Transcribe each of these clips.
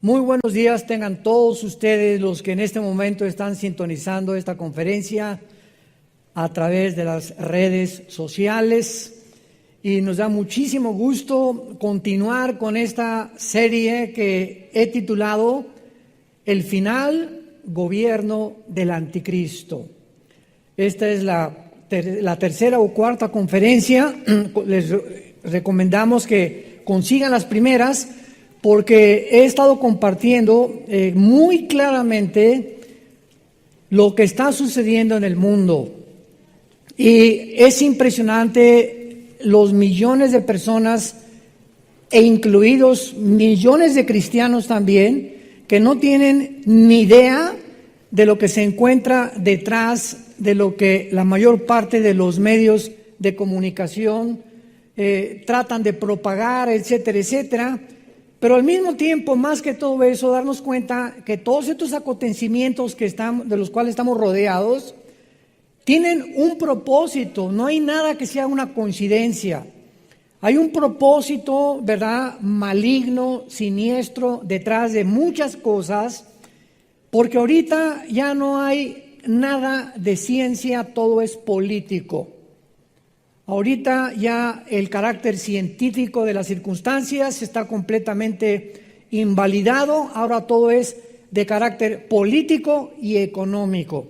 Muy buenos días tengan todos ustedes los que en este momento están sintonizando esta conferencia a través de las redes sociales, y nos da muchísimo gusto continuar con esta serie que he titulado El final gobierno del anticristo. Esta es la tercera o cuarta conferencia. Les recomendamos que consigan las primeras, porque he estado compartiendo muy claramente lo que está sucediendo en el mundo. Y es impresionante los millones de personas, e incluidos millones de cristianos también, que no tienen ni idea de lo que se encuentra detrás de lo que la mayor parte de los medios de comunicación tratan de propagar, etcétera, etcétera. Pero al mismo tiempo, más que todo eso, darnos cuenta que todos estos acontecimientos de los cuales estamos rodeados tienen un propósito. No hay nada que sea una coincidencia. Hay un propósito, ¿verdad?, maligno, siniestro, detrás de muchas cosas, porque ahorita ya no hay nada de ciencia, todo es político. Ahorita ya el carácter científico de las circunstancias está completamente invalidado. Ahora todo es de carácter político y económico.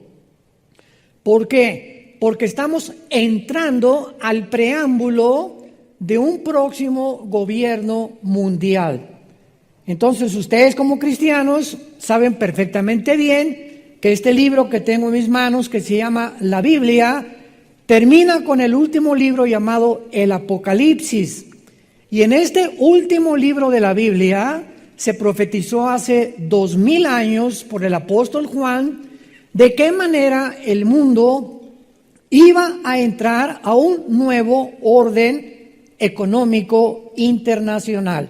¿Por qué? Porque estamos entrando al preámbulo de un próximo gobierno mundial. Entonces ustedes como cristianos saben perfectamente bien que este libro que tengo en mis manos, que se llama la Biblia, termina con el último libro llamado el Apocalipsis. Y en este último libro de la Biblia se profetizó hace 2000 años por el apóstol Juan de qué manera el mundo iba a entrar a un nuevo orden económico internacional,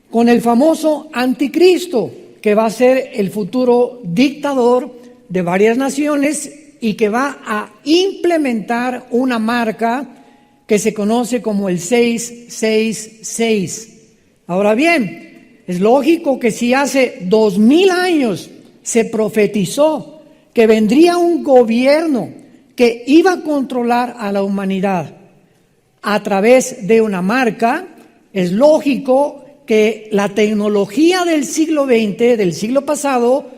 con el famoso anticristo, que va a ser el futuro dictador de varias naciones y que va a implementar una marca que se conoce como el 666. Ahora bien, es lógico que si hace 2000 años se profetizó que vendría un gobierno que iba a controlar a la humanidad a través de una marca, es lógico que la tecnología del siglo XX, del siglo pasado,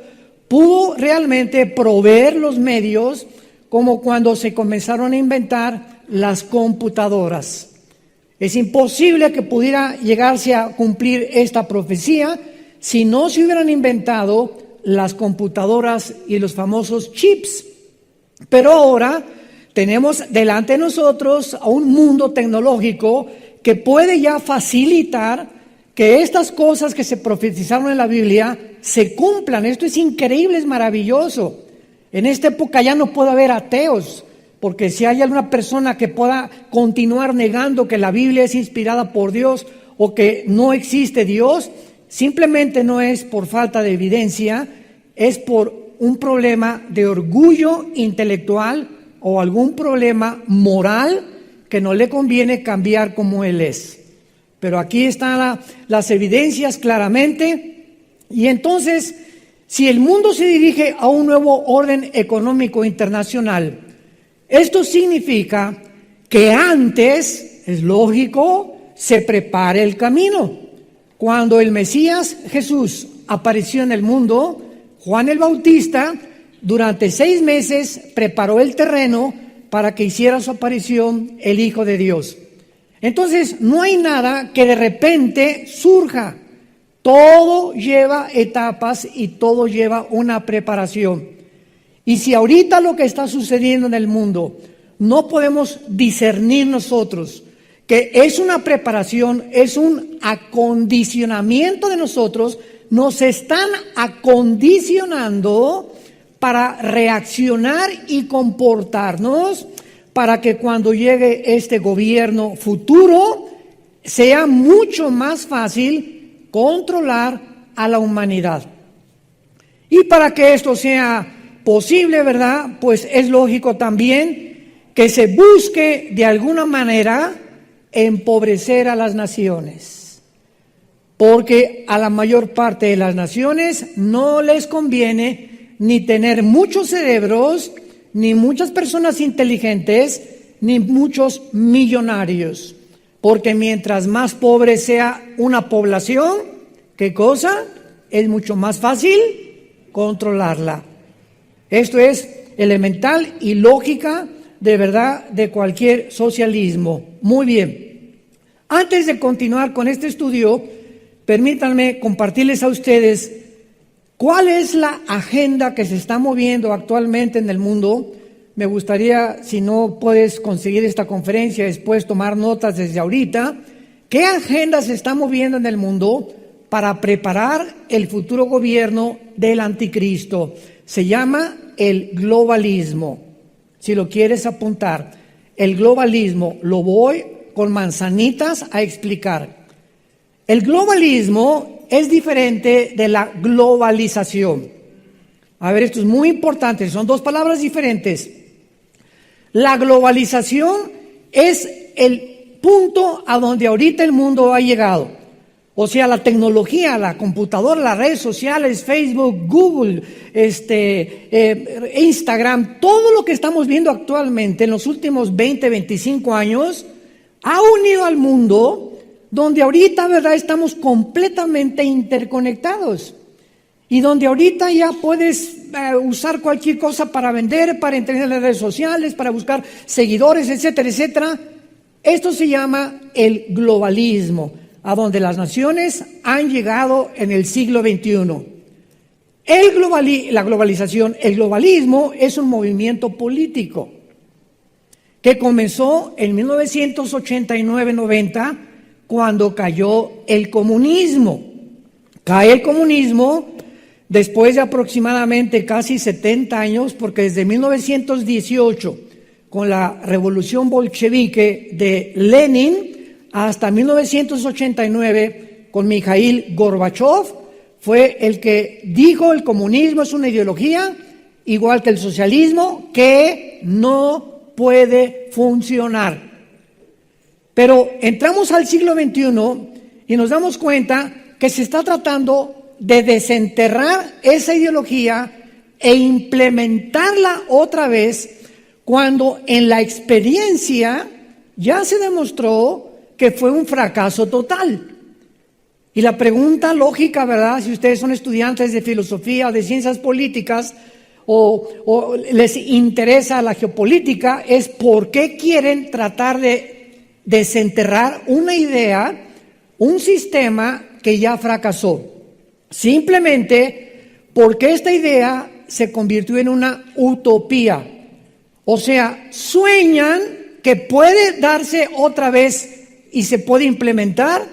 pudo realmente proveer los medios, como cuando se comenzaron a inventar las computadoras. Es imposible que pudiera llegarse a cumplir esta profecía si no se hubieran inventado las computadoras y los famosos chips. Pero ahora tenemos delante de nosotros a un mundo tecnológico que puede ya facilitar que estas cosas que se profetizaron en la Biblia se cumplan. Esto es increíble, es maravilloso. En esta época ya no puede haber ateos, porque si hay alguna persona que pueda continuar negando que la Biblia es inspirada por Dios o que no existe Dios, simplemente no es por falta de evidencia, es por un problema de orgullo intelectual o algún problema moral que no le conviene cambiar como él es. Pero aquí están las evidencias claramente. Y entonces, si el mundo se dirige a un nuevo orden económico internacional, esto significa que antes, es lógico, se prepare el camino. Cuando el Mesías Jesús apareció en el mundo, Juan el Bautista durante 6 meses preparó el terreno para que hiciera su aparición el Hijo de Dios. Entonces, no hay nada que de repente surja. Todo lleva etapas y todo lleva una preparación. Y si ahorita lo que está sucediendo en el mundo no podemos discernir nosotros que es una preparación, es un acondicionamiento de nosotros, nos están acondicionando para reaccionar y comportarnos para que cuando llegue este gobierno futuro sea mucho más fácil controlar a la humanidad. Y para que esto sea posible, ¿verdad?, pues es lógico también que se busque de alguna manera empobrecer a las naciones. porque a la mayor parte de las naciones no les conviene ni tener muchos cerebros, ni muchas personas inteligentes, ni muchos millonarios. Porque mientras más pobre sea una población, ¿qué cosa? Es mucho más fácil controlarla. Esto es elemental y lógica de verdad de cualquier socialismo. Muy bien. Antes de continuar con este estudio, permítanme compartirles a ustedes cuál es la agenda que se está moviendo actualmente en el mundo. Me gustaría, si no puedes conseguir esta conferencia, después tomar notas desde ahorita. ¿Qué agenda se está moviendo en el mundo para preparar el futuro gobierno del anticristo? Se llama el globalismo. Si lo quieres apuntar, el globalismo, lo voy con manzanitas a explicar. El globalismo es diferente de la globalización. A ver, esto es muy importante, son dos palabras diferentes. La globalización es el punto a donde ahorita el mundo ha llegado. O sea, la tecnología, la computadora, las redes sociales, Facebook, Google, Instagram, todo lo que estamos viendo actualmente en los últimos 20, 25 años, ha unido al mundo donde ahorita, ¿verdad?, estamos completamente interconectados. Y donde ahorita ya puedes usar cualquier cosa para vender, para entender en las redes sociales, para buscar seguidores, etcétera, etcétera. Esto se llama el globalismo, a donde las naciones han llegado en el siglo XXI. La globalización, el globalismo es un movimiento político que comenzó en 1989-90 cuando cayó el comunismo. Cae el comunismo después de aproximadamente casi 70 años, porque desde 1918, con la revolución bolchevique de Lenin, hasta 1989, con Mikhail Gorbachev, fue el que dijo el comunismo es una ideología, igual que el socialismo, que no puede funcionar. Pero entramos al siglo XXI y nos damos cuenta que se está tratando de desenterrar esa ideología e implementarla otra vez, cuando en la experiencia ya se demostró que fue un fracaso total. Y la pregunta lógica, ¿verdad?, si ustedes son estudiantes de filosofía o de ciencias políticas o les interesa la geopolítica, es ¿por qué quieren tratar de desenterrar una idea, un sistema que ya fracasó? Simplemente porque esta idea se convirtió en una utopía. O sea, sueñan que puede darse otra vez y se puede implementar,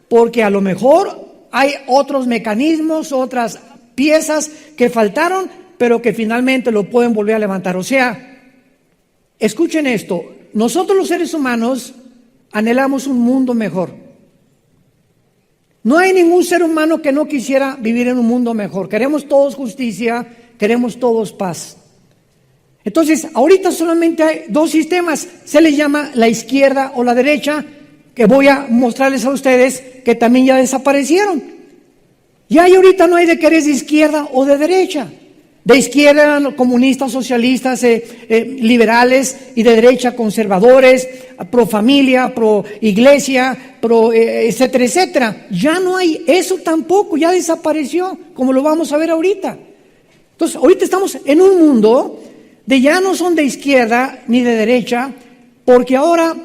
porque a lo mejor hay otros mecanismos, otras piezas que faltaron, pero que finalmente lo pueden volver a levantar. O sea, escuchen esto, nosotros los seres humanos anhelamos un mundo mejor. No hay ningún ser humano que no quisiera vivir en un mundo mejor. Queremos todos justicia, queremos todos paz. Entonces, ahorita solamente hay dos sistemas, se les llama la izquierda o la derecha, que voy a mostrarles a ustedes que también ya desaparecieron. Ya ahorita no hay de que eres de izquierda o de derecha. De izquierda eran comunistas, socialistas, liberales, y de derecha conservadores, pro familia, pro iglesia, etcétera, etcétera. Ya no hay eso tampoco, ya desapareció, como lo vamos a ver ahorita. Entonces, ahorita estamos en un mundo de ya no son de izquierda ni de derecha, porque ahora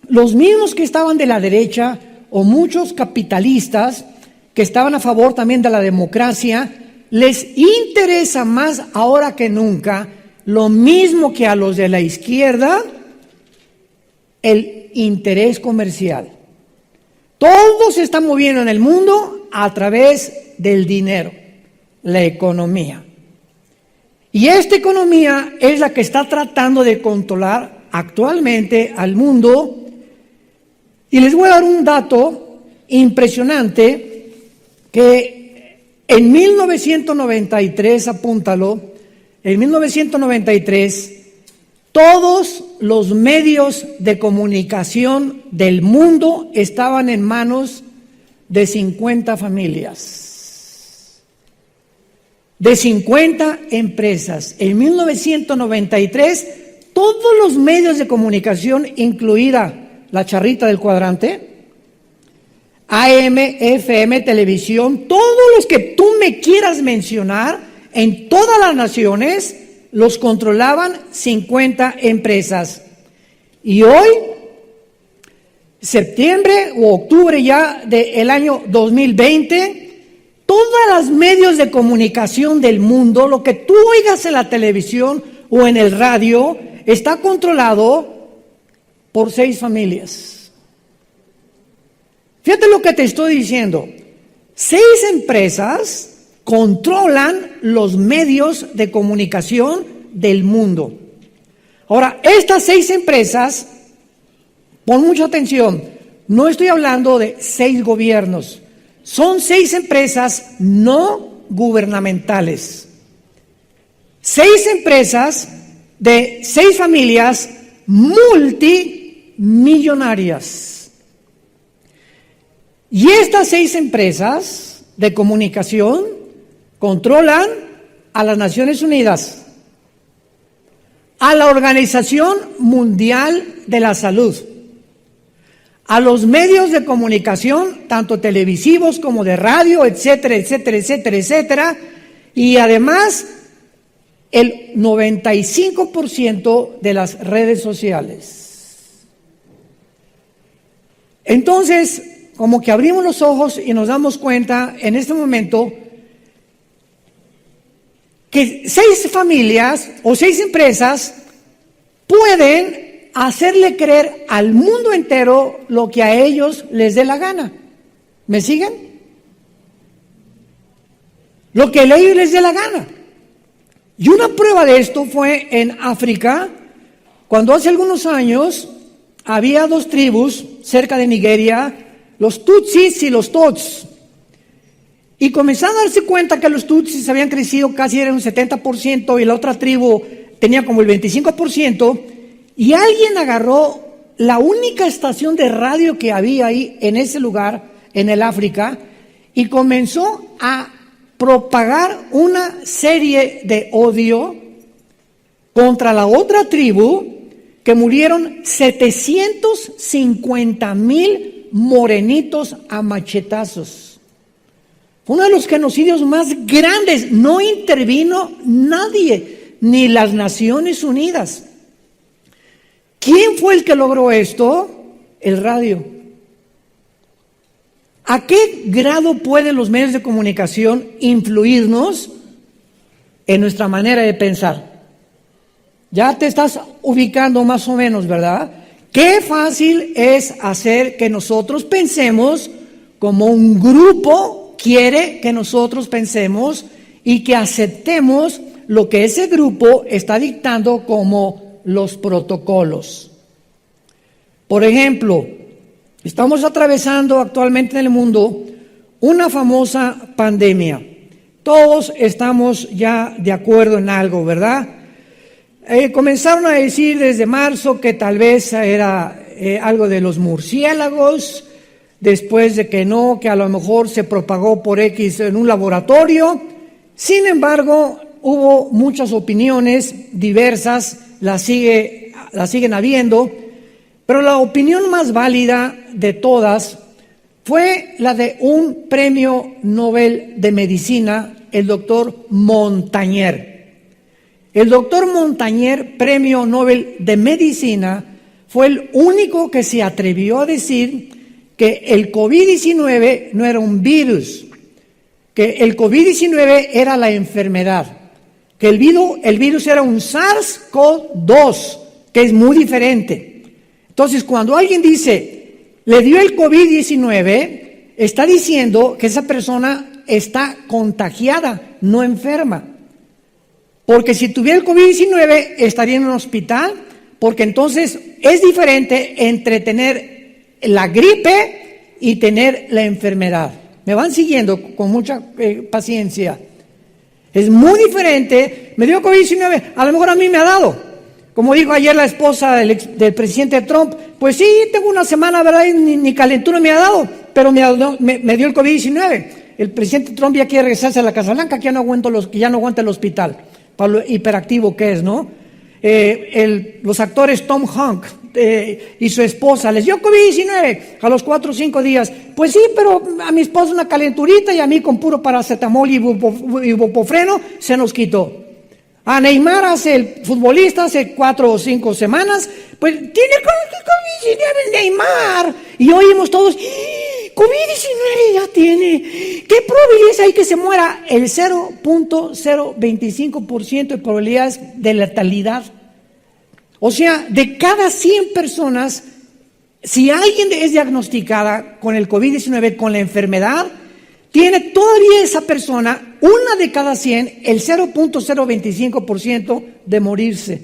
los mismos que estaban de la derecha, o muchos capitalistas que estaban a favor también de la democracia, les interesa más ahora que nunca, lo mismo que a los de la izquierda, el interés comercial. Todo se está moviendo en el mundo a través del dinero, la economía. Y esta economía es la que está tratando de controlar actualmente al mundo. Y les voy a dar un dato impresionante que en 1993, apúntalo, en 1993, todos los medios de comunicación del mundo estaban en manos de 50 familias, de 50 empresas. En 1993, todos los medios de comunicación, incluida la charrita del cuadrante, AM, FM, televisión, todos los que tú me quieras mencionar, en todas las naciones, los controlaban 50 empresas. Y hoy, septiembre o octubre ya del año 2020, todos los medios de comunicación del mundo, lo que tú oigas en la televisión o en el radio, está controlado por 6 familias. Fíjate lo que te estoy diciendo. 6 empresas controlan los medios de comunicación del mundo. Ahora, estas 6 empresas, pon mucha atención, no estoy hablando de 6 gobiernos, son 6 empresas no gubernamentales. 6 empresas de 6 familias multimillonarias. Y estas 6 empresas de comunicación controlan a las Naciones Unidas, a la Organización Mundial de la Salud, a los medios de comunicación, tanto televisivos como de radio, etcétera, etcétera, etcétera, etcétera, y además el 95% de las redes sociales. Entonces, como que abrimos los ojos y nos damos cuenta en este momento que 6 familias o 6 empresas pueden hacerle creer al mundo entero lo que a ellos les dé la gana. ¿Me siguen? Lo que a ellos les dé la gana. Y una prueba de esto fue en África, cuando hace algunos años había 2 tribus cerca de Nigeria, los Tutsis y los Tots. Y comenzaron a darse cuenta que los Tutsis habían crecido casi era un 70% y la otra tribu tenía como el 25%. Y alguien agarró la única estación de radio que había ahí en ese lugar, en el África, y comenzó a propagar una serie de odio contra la otra tribu, que murieron 750,000 morenitos a machetazos. Fue uno de los genocidios más grandes. No intervino nadie, ni las Naciones Unidas. ¿Quién fue el que logró esto? El radio. ¿A qué grado pueden los medios de comunicación influirnos en nuestra manera de pensar? Ya te estás ubicando más o menos, ¿verdad? Qué fácil es hacer que nosotros pensemos como un grupo quiere que nosotros pensemos y que aceptemos lo que ese grupo está dictando como los protocolos. Por ejemplo, estamos atravesando actualmente en el mundo una famosa pandemia. Todos estamos ya de acuerdo en algo, ¿verdad? Comenzaron a decir desde marzo que tal vez era algo de los murciélagos, después de que no, que a lo mejor se propagó por X en un laboratorio. Sin embargo, hubo muchas opiniones diversas, las siguen habiendo, pero la opinión más válida de todas fue la de un premio Nobel de Medicina, el doctor Montagnier. El doctor Montagnier, premio Nobel de Medicina, fue el único que se atrevió a decir que el COVID-19 no era un virus, que el COVID-19 era la enfermedad, que el virus era un SARS-CoV-2, que es muy diferente. Entonces, cuando alguien dice, le dio el COVID-19, está diciendo que esa persona está contagiada, no enferma. Porque si tuviera el COVID-19 estaría en un hospital, porque entonces es diferente entre tener la gripe y tener la enfermedad. Me van siguiendo con mucha paciencia. Es muy diferente. Me dio COVID-19, a lo mejor a mí me ha dado. Como dijo ayer la esposa del presidente Trump, pues sí, tengo una semana, ¿verdad? Y ni calentura me ha dado. pero me dio el COVID-19. El presidente Trump ya quiere regresarse a la Casa Blanca, que ya no aguanta el hospital, para lo hiperactivo que es, ¿no? Los actores Tom Hanks y su esposa les dio COVID-19 a los 4 o 5 días. Pues sí, pero a mi esposa una calenturita y a mí con puro paracetamol y ibuprofeno se nos quitó. A Neymar, el futbolista, hace 4 o 5 semanas, pues tiene COVID-19 Neymar. Y oímos todos, COVID-19 ya tiene. ¿Qué probabilidades hay que se muera? El 0.025% de probabilidades de letalidad. O sea, de cada 100 personas, si alguien es diagnosticada con el COVID-19, con la enfermedad, tiene todavía esa persona, una de cada 100, el 0.025% de morirse.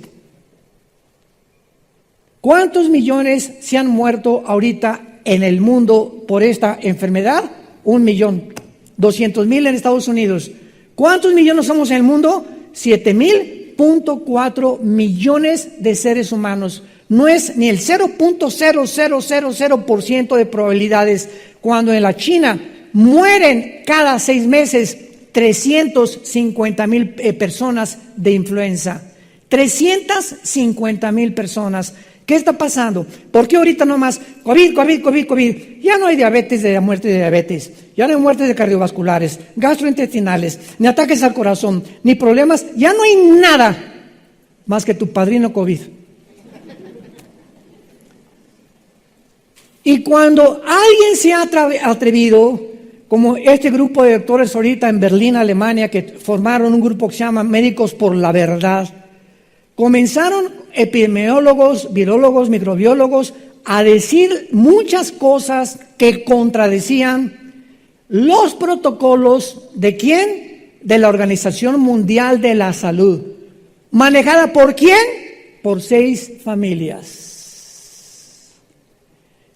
¿Cuántos millones se han muerto ahorita en el mundo por esta enfermedad? 1.200.000 en Estados Unidos. ¿Cuántos millones somos en el mundo? 7.4 millones de seres humanos. No es ni el 0.0000% de probabilidades. Cuando en la China mueren cada 6 meses 350,000 personas de influenza. 350,000 personas. ¿Qué está pasando? ¿Por qué ahorita nomás COVID? Ya no hay diabetes, de muerte de diabetes, ya no hay muertes de cardiovasculares, gastrointestinales, ni ataques al corazón, ni problemas, ya no hay nada más que tu padrino COVID. Y cuando alguien se ha atrevido, como este grupo de doctores ahorita en Berlín, Alemania, que formaron un grupo que se llama Médicos por la Verdad, comenzaron epidemiólogos, virólogos, microbiólogos a decir muchas cosas que contradecían los protocolos ¿de quién? De la Organización Mundial de la Salud. ¿Manejada por quién? Por 6 familias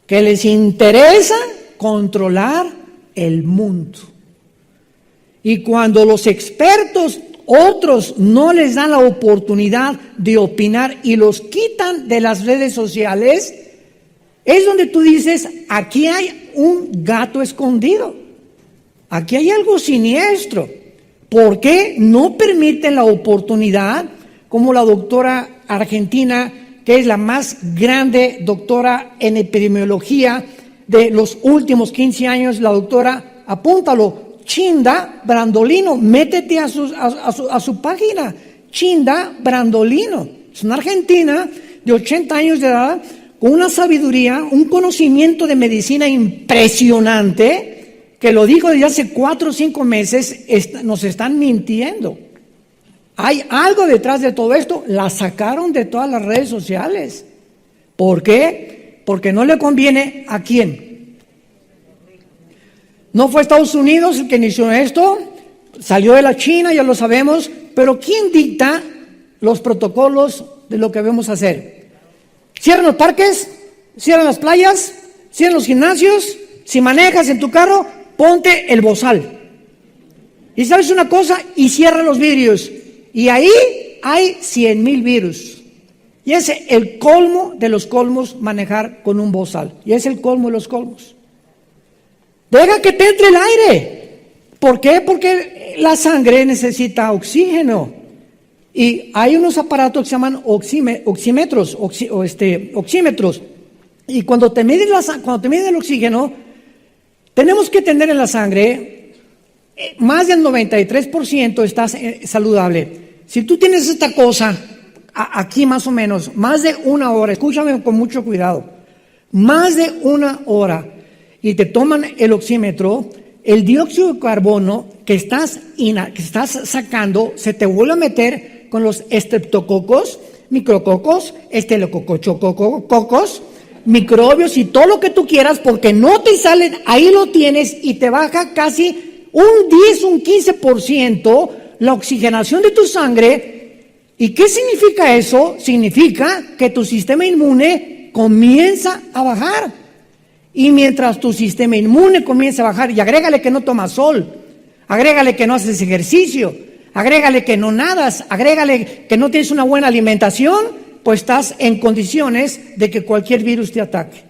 que les interesa controlar el mundo. Y cuando los expertos, otros, no les dan la oportunidad de opinar y los quitan de las redes sociales, es donde tú dices, aquí hay un gato escondido, aquí hay algo siniestro. ¿Por qué no permiten la oportunidad, como la doctora argentina, que es la más grande doctora en epidemiología de los últimos 15 años, la doctora, apúntalo, Chinda Brandolino, métete a su página, Chinda Brandolino, es una argentina de 80 años de edad, con una sabiduría, un conocimiento de medicina impresionante, que lo dijo desde hace 4 o 5 meses, nos están mintiendo. Hay algo detrás de todo esto, la sacaron de todas las redes sociales. ¿Por qué? Porque no le conviene ¿a quién? No fue Estados Unidos el que inició esto, salió de la China, ya lo sabemos, pero ¿quién dicta los protocolos de lo que debemos hacer? Cierran los parques, cierran las playas, cierran los gimnasios. Si manejas en tu carro, ponte el bozal. Y sabes una cosa, y cierra los vidrios. Y ahí hay 100,000 virus. Y es el colmo de los colmos manejar con un bozal. Y es el colmo de los colmos. Deja que te entre el aire. ¿Por qué? Porque la sangre necesita oxígeno. Y hay unos aparatos que se llaman oxímetros. Y cuando te miden el oxígeno, tenemos que tener en la sangre más del 93% está saludable. Si tú tienes esta cosa aquí más o menos, más de 1 hora, escúchame con mucho cuidado, más de 1 hora, y te toman el oxímetro, el dióxido de carbono que estás sacando se te vuelve a meter con los estreptococos, micrococos, estelococcocos, microbios y todo lo que tú quieras, porque no te salen, ahí lo tienes y te baja casi un 10, un 15% la oxigenación de tu sangre. ¿Y qué significa eso? Significa que tu sistema inmune comienza a bajar. Y mientras tu sistema inmune comienza a bajar, y agrégale que no tomas sol, agrégale que no haces ejercicio, agrégale que no nadas, agrégale que no tienes una buena alimentación, pues estás en condiciones de que cualquier virus te ataque.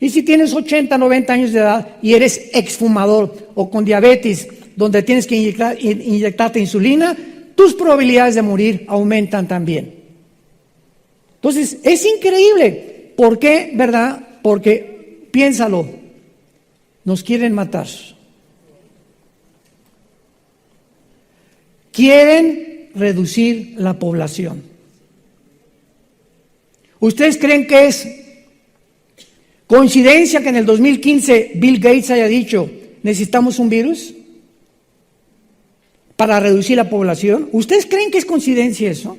Y si tienes 80, 90 años de edad y eres exfumador o con diabetes, donde tienes que inyectarte insulina, tus probabilidades de morir aumentan también. Entonces, es increíble. ¿Por qué, verdad? Porque, piénsalo, nos quieren matar. Quieren reducir la población. ¿Ustedes creen que es coincidencia que en el 2015 Bill Gates haya dicho, necesitamos un virus para reducir la población? ¿Ustedes creen que es coincidencia eso?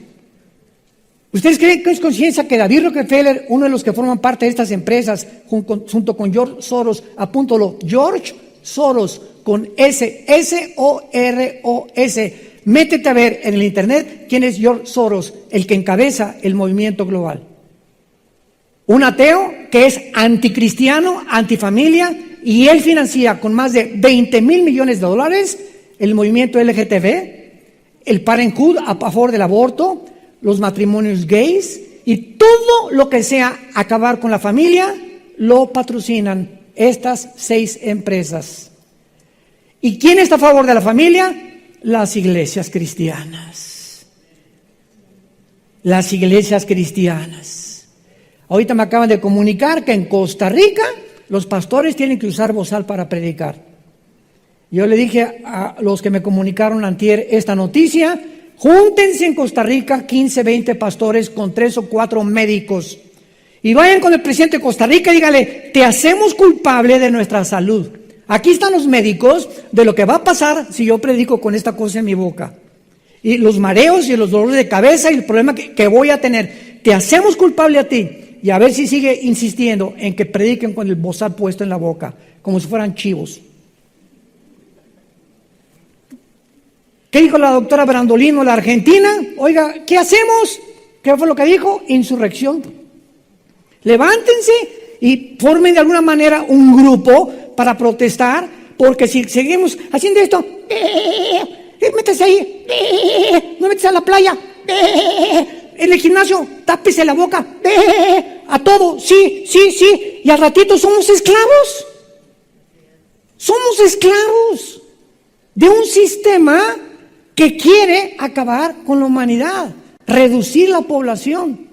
¿Ustedes creen que es coincidencia que David Rockefeller, uno de los que forman parte de estas empresas, junto con George Soros, apúntalo, George Soros, con S, S-O-R-O-S, métete a ver en el internet quién es George Soros, el que encabeza el movimiento global? Un ateo que es anticristiano, antifamilia, y él financia con más de $20 mil millones el movimiento LGTB, el Parenthood a favor del aborto, los matrimonios gays y todo lo que sea acabar con la familia, lo patrocinan estas 6 empresas. ¿Y quién está a favor de la familia? Las iglesias cristianas. Las iglesias cristianas. Ahorita me acaban de comunicar que en Costa Rica los pastores tienen que usar bozal para predicar. Yo le dije a los que me comunicaron antier esta noticia, júntense en Costa Rica 15, 20 pastores con 3 o 4 médicos y vayan con el presidente de Costa Rica y dígale, te hacemos culpable de nuestra salud. Aquí están los médicos de lo que va a pasar si yo predico con esta cosa en mi boca. Y los mareos y los dolores de cabeza y el problema que voy a tener. Te hacemos culpable a ti. Y a ver si sigue insistiendo en que prediquen con el bozal puesto en la boca, como si fueran chivos. ¿Qué dijo la doctora Brandolino, la argentina? Oiga, ¿qué hacemos? ¿Qué fue lo que dijo? Insurrección. Levántense y formen de alguna manera un grupo para protestar, porque si seguimos haciendo esto, métese ahí, no métese a la playa, en el gimnasio, tápese la boca, a todo, sí, y al ratito somos esclavos. Somos esclavos de un sistema que quiere acabar con la humanidad, reducir la población.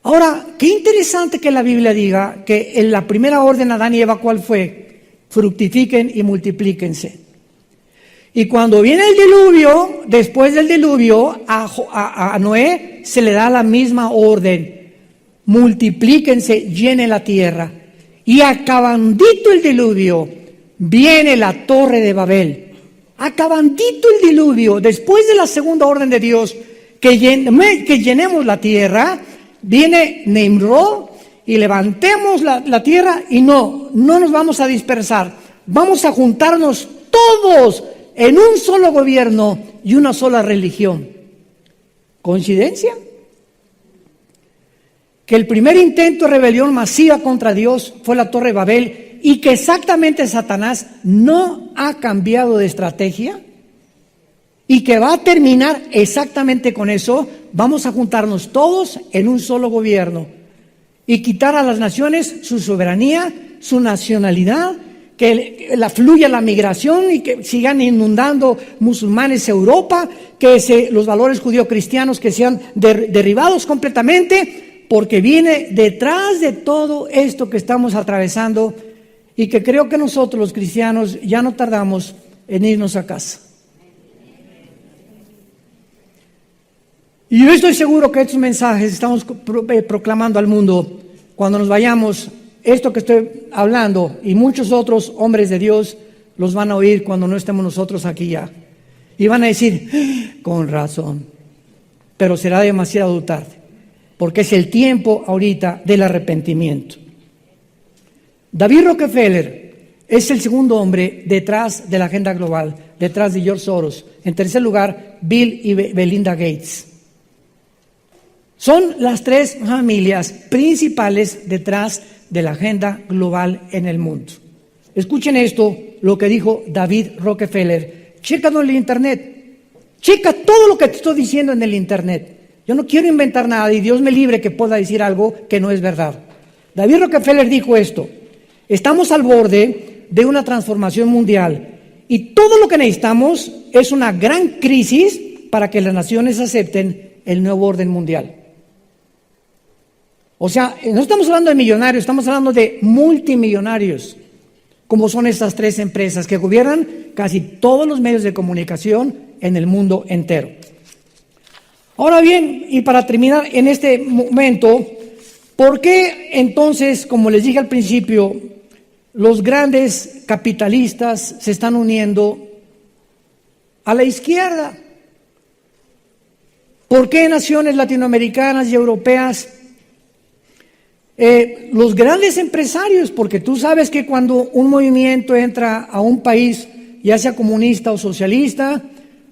Ahora, qué interesante que la Biblia diga que en la primera orden Adán y Eva, ¿cuál fue? Fructifiquen y multiplíquense. Y cuando viene el diluvio, después del diluvio, a Noé se le da la misma orden. Multiplíquense, llenen la tierra. Y acabandito el diluvio, viene la torre de Babel. Acabandito el diluvio, después de la segunda orden de Dios, que llenemos la tierra, viene Nimrod y levantemos la tierra y no nos vamos a dispersar. Vamos a juntarnos todos en un solo gobierno y una sola religión. ¿Coincidencia? Que el primer intento de rebelión masiva contra Dios fue la Torre de Babel y que exactamente Satanás no ha cambiado de estrategia y que va a terminar exactamente con eso. Vamos a juntarnos todos en un solo gobierno y quitar a las naciones su soberanía, su nacionalidad, que fluya la migración y que sigan inundando musulmanes Europa, que los valores judío-cristianos que sean derribados completamente, porque viene detrás de todo esto que estamos atravesando y que creo que nosotros los cristianos ya no tardamos en irnos a casa. Y yo estoy seguro que estos mensajes estamos proclamando al mundo cuando nos vayamos. Esto que estoy hablando y muchos otros hombres de Dios los van a oír cuando no estemos nosotros aquí ya. Y van a decir, con razón, pero será demasiado tarde, porque es el tiempo ahorita del arrepentimiento. David Rockefeller es el segundo hombre detrás de la agenda global, detrás de George Soros. En tercer lugar, Bill y Melinda Gates. Son las 3 familias principales detrás de la agenda global en el mundo. Escuchen esto, lo que dijo David Rockefeller. Chécalo en el internet. Checa todo lo que te estoy diciendo en el internet. Yo no quiero inventar nada y Dios me libre que pueda decir algo que no es verdad. David Rockefeller dijo esto: estamos al borde de una transformación mundial y todo lo que necesitamos es una gran crisis para que las naciones acepten el nuevo orden mundial. O sea, no estamos hablando de millonarios, estamos hablando de multimillonarios, como son estas tres empresas que gobiernan casi todos los medios de comunicación en el mundo entero. Ahora bien, y para terminar en este momento, ¿por qué entonces, como les dije al principio, los grandes capitalistas se están uniendo a la izquierda? ¿Por qué naciones latinoamericanas y europeas? Los grandes empresarios, porque tú sabes que cuando un movimiento entra a un país, ya sea comunista o socialista,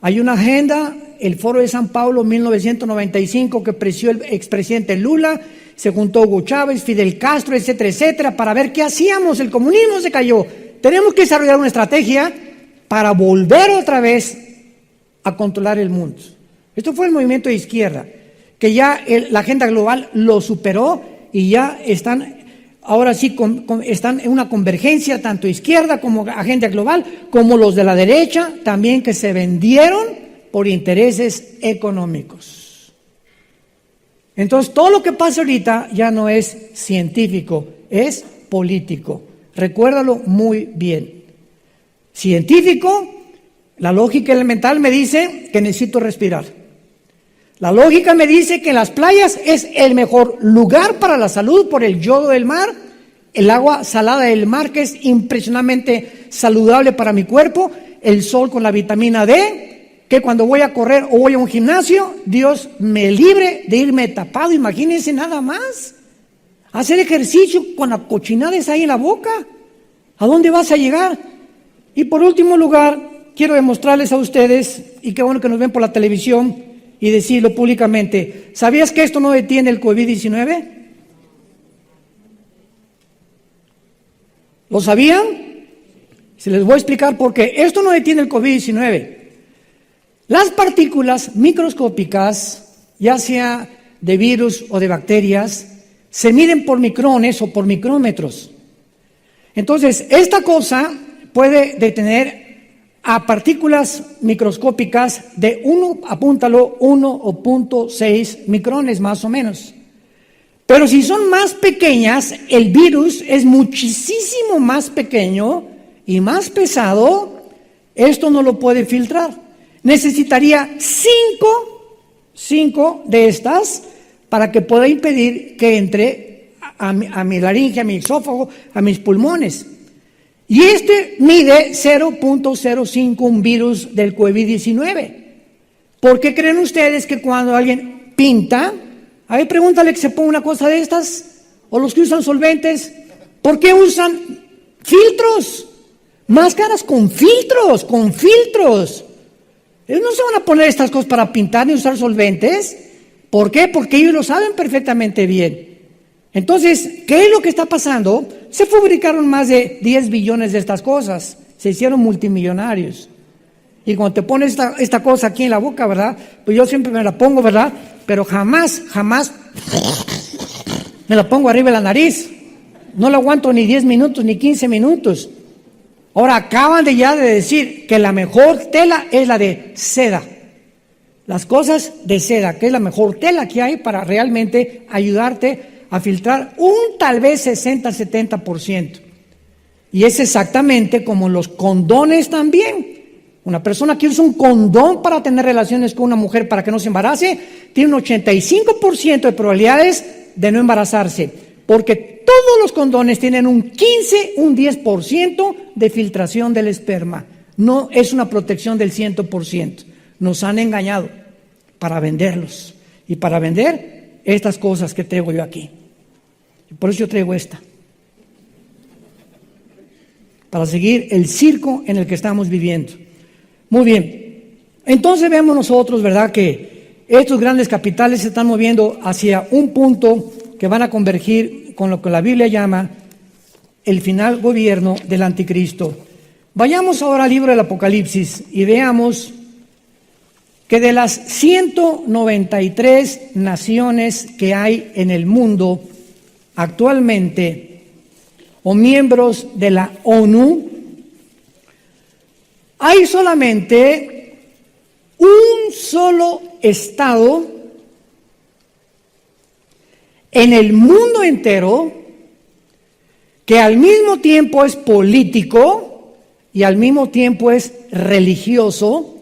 hay una agenda. El Foro de San Pablo 1995 que presidió el expresidente Lula, se juntó Hugo Chávez, Fidel Castro, etcétera, etcétera, para ver qué hacíamos. El comunismo se cayó. Tenemos que desarrollar una estrategia para volver otra vez a controlar el mundo. Esto fue el movimiento de izquierda, que ya la agenda global lo superó y ya están, ahora sí, están en una convergencia, tanto izquierda como agenda global, como los de la derecha también, que se vendieron por intereses económicos. Entonces, todo lo que pasa ahorita ya no es científico, es político. Recuérdalo muy bien. Científico, la lógica elemental me dice que necesito respirar. La lógica me dice que las playas es el mejor lugar para la salud por el yodo del mar, el agua salada del mar, que es impresionantemente saludable para mi cuerpo, el sol con la vitamina D, que cuando voy a correr o voy a un gimnasio, Dios me libre de irme tapado. Imagínense nada más. Hacer ejercicio con la cochinada esa ahí en la boca. ¿A dónde vas a llegar? Y por último lugar, quiero demostrarles a ustedes, y qué bueno que nos ven por la televisión, y decirlo públicamente: ¿sabías que esto no detiene el COVID-19? ¿Lo sabían? Se les voy a explicar por qué. Esto no detiene el COVID-19. Las partículas microscópicas, ya sea de virus o de bacterias, se miden por micrones o por micrómetros. Entonces, esta cosa puede detener a partículas microscópicas de 1.6 micrones más o menos. Pero si son más pequeñas, el virus es muchísimo más pequeño y más pesado. Esto no lo puede filtrar. Necesitaría 5 de estas para que pueda impedir que entre a mi laringe, a mi esófago, a mis pulmones. Y este mide 0.05 un virus del COVID-19. ¿Por qué creen ustedes que cuando alguien pinta, a ver, pregúntale que se ponga una cosa de estas, o los que usan solventes, ¿por qué usan filtros? Máscaras con filtros, Ellos no se van a poner estas cosas para pintar ni usar solventes. ¿Por qué? Porque ellos lo saben perfectamente bien. Entonces, ¿qué es lo que está pasando? Se fabricaron más de 10 billones de estas cosas, se hicieron multimillonarios. Y cuando te pones esta cosa aquí en la boca, ¿verdad? Pues yo siempre me la pongo, ¿verdad? Pero jamás me la pongo arriba de la nariz. No la aguanto ni 10 minutos, ni 15 minutos. Ahora acaban de decir que la mejor tela es la de seda. Las cosas de seda, que es la mejor tela que hay para realmente ayudarte a filtrar tal vez 60-70%. Y es exactamente como los condones también. Una persona que usa un condón para tener relaciones con una mujer para que no se embarace, tiene un 85% de probabilidades de no embarazarse, porque todos los condones tienen un 15, un 10% de filtración del esperma. No es una protección del 100%. Nos han engañado para venderlos y para vender estas cosas que traigo yo aquí. Y por eso yo traigo esta. Para seguir el circo en el que estamos viviendo. Muy bien. Entonces vemos nosotros, ¿verdad?, que estos grandes capitales se están moviendo hacia un punto que van a convergir con lo que la Biblia llama el final gobierno del anticristo. Vayamos ahora al libro del Apocalipsis y veamos que de las 193 naciones que hay en el mundo, actualmente, o miembros de la ONU, hay solamente un solo Estado en el mundo entero que al mismo tiempo es político y al mismo tiempo es religioso,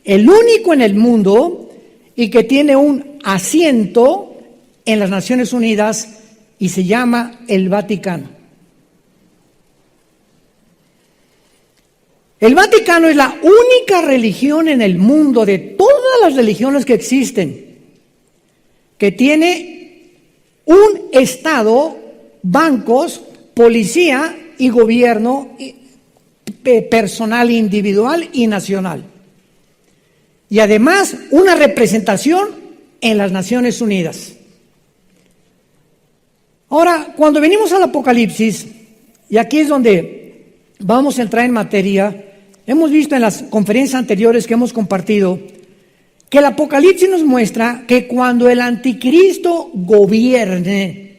el único en el mundo y que tiene un asiento en las Naciones Unidas y se llama el Vaticano. El Vaticano es la única religión en el mundo de todas las religiones que existen que tiene un Estado, bancos, policía y gobierno personal, individual y nacional. Y además una representación en las Naciones Unidas. Ahora, cuando venimos al Apocalipsis, y aquí es donde vamos a entrar en materia, hemos visto en las conferencias anteriores que hemos compartido que el Apocalipsis nos muestra que cuando el anticristo gobierne,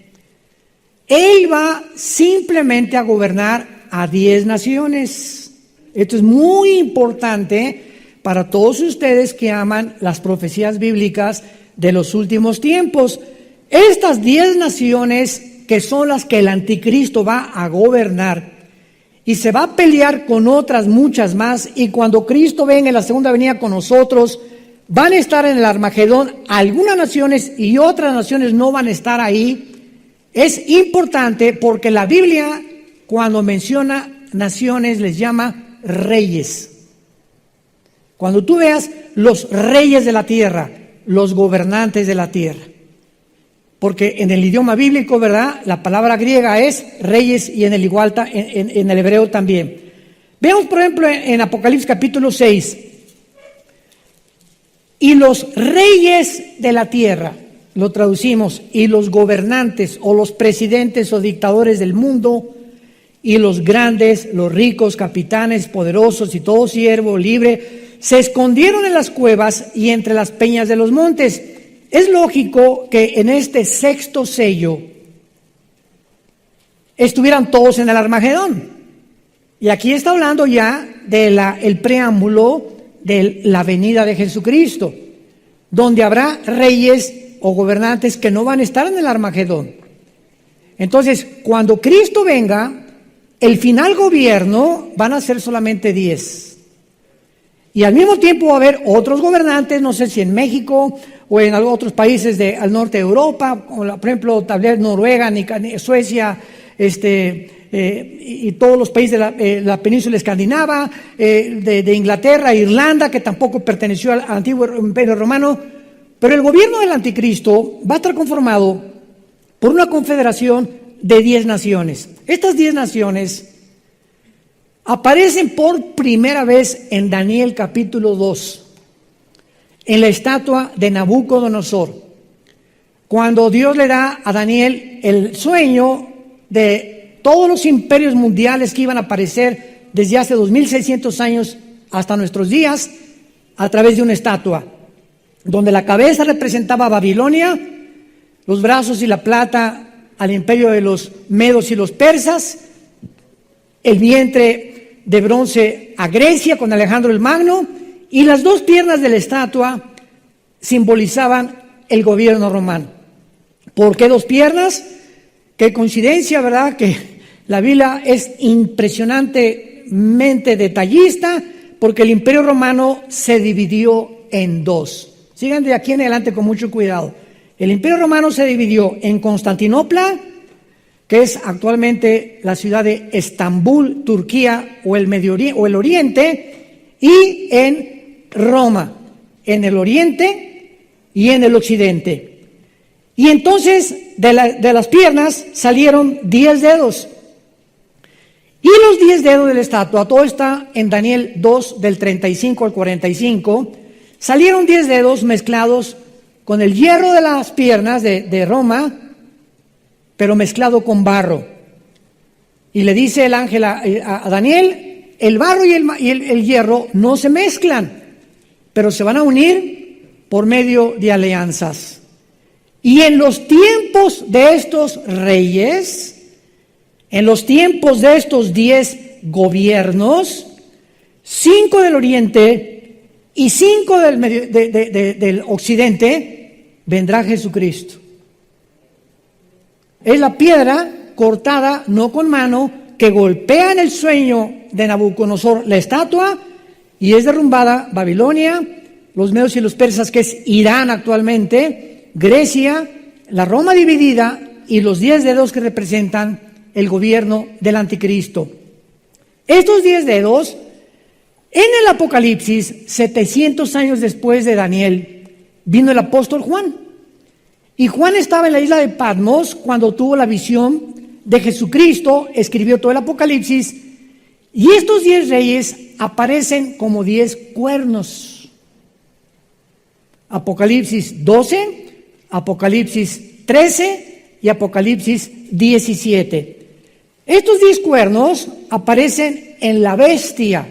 él va simplemente a gobernar a 10 naciones. Esto es muy importante para todos ustedes que aman las profecías bíblicas de los últimos tiempos. Estas 10 naciones que son las que el anticristo va a gobernar y se va a pelear con otras muchas más, y cuando Cristo venga en la segunda venida con nosotros, van a estar en el Armagedón algunas naciones y otras naciones no van a estar ahí. Es importante porque la Biblia, cuando menciona naciones, les llama reyes. Cuando tú veas los reyes de la tierra, los gobernantes de la tierra, porque en el idioma bíblico, ¿verdad?, la palabra griega es reyes y en el igual en el hebreo también. Veamos, por ejemplo, en Apocalipsis capítulo 6. Y los reyes de la tierra, lo traducimos, y los gobernantes o los presidentes o dictadores del mundo, y los grandes, los ricos, capitanes, poderosos y todo siervo libre, se escondieron en las cuevas y entre las peñas de los montes. Es lógico que en este sexto sello estuvieran todos en el Armagedón. Y aquí está hablando ya del preámbulo de la venida de Jesucristo, donde habrá reyes o gobernantes que no van a estar en el Armagedón. Entonces, cuando Cristo venga, el final gobierno van a ser solamente 10. Y al mismo tiempo va a haber otros gobernantes, no sé si en México o en otros países al norte de Europa, como por ejemplo tal vez Noruega, Suecia, y todos los países de la península escandinava, de Inglaterra, Irlanda, que tampoco perteneció al antiguo imperio romano. Pero el gobierno del anticristo va a estar conformado por una confederación de 10 naciones. Estas 10 naciones aparecen por primera vez en Daniel capítulo 2, en la estatua de Nabucodonosor, cuando Dios le da a Daniel el sueño de todos los imperios mundiales que iban a aparecer desde hace 2600 años hasta nuestros días a través de una estatua, donde la cabeza representaba a Babilonia, los brazos y la plata al imperio de los medos y los persas, el vientre de bronce a Grecia con Alejandro el Magno, y las 2 piernas de la estatua simbolizaban el gobierno romano. ¿Por qué 2 piernas? Qué coincidencia, ¿verdad? Que la Biblia es impresionantemente detallista, porque el imperio romano se dividió en 2. Sigan de aquí en adelante con mucho cuidado. El imperio romano se dividió en Constantinopla, que es actualmente la ciudad de Estambul, Turquía, o el Medio Oriente, o el Oriente, y en Roma, en el Oriente y en el Occidente. Y entonces de las piernas salieron 10 dedos. Y los 10 dedos de la estatua, todo está en Daniel 2 del 35 al 45, salieron 10 dedos mezclados con el hierro de las piernas de Roma, pero mezclado con barro. Y le dice el ángel a Daniel, el barro y el hierro no se mezclan, pero se van a unir por medio de alianzas. Y en los tiempos de estos reyes, en los tiempos de estos 10 gobiernos, 5 del oriente y 5 del occidente, vendrá Jesucristo. Es la piedra cortada, no con mano, que golpea en el sueño de Nabucodonosor la estatua y es derrumbada Babilonia, los medos y los persas, que es Irán actualmente, Grecia, la Roma dividida y los 10 dedos que representan el gobierno del anticristo. Estos 10 dedos, en el Apocalipsis, 700 años después de Daniel, vino el apóstol Juan. Y Juan estaba en la isla de Patmos cuando tuvo la visión de Jesucristo, escribió todo el Apocalipsis, y estos 10 reyes aparecen como 10 cuernos. Apocalipsis 12, Apocalipsis 13 y Apocalipsis 17. Estos 10 cuernos aparecen en la bestia.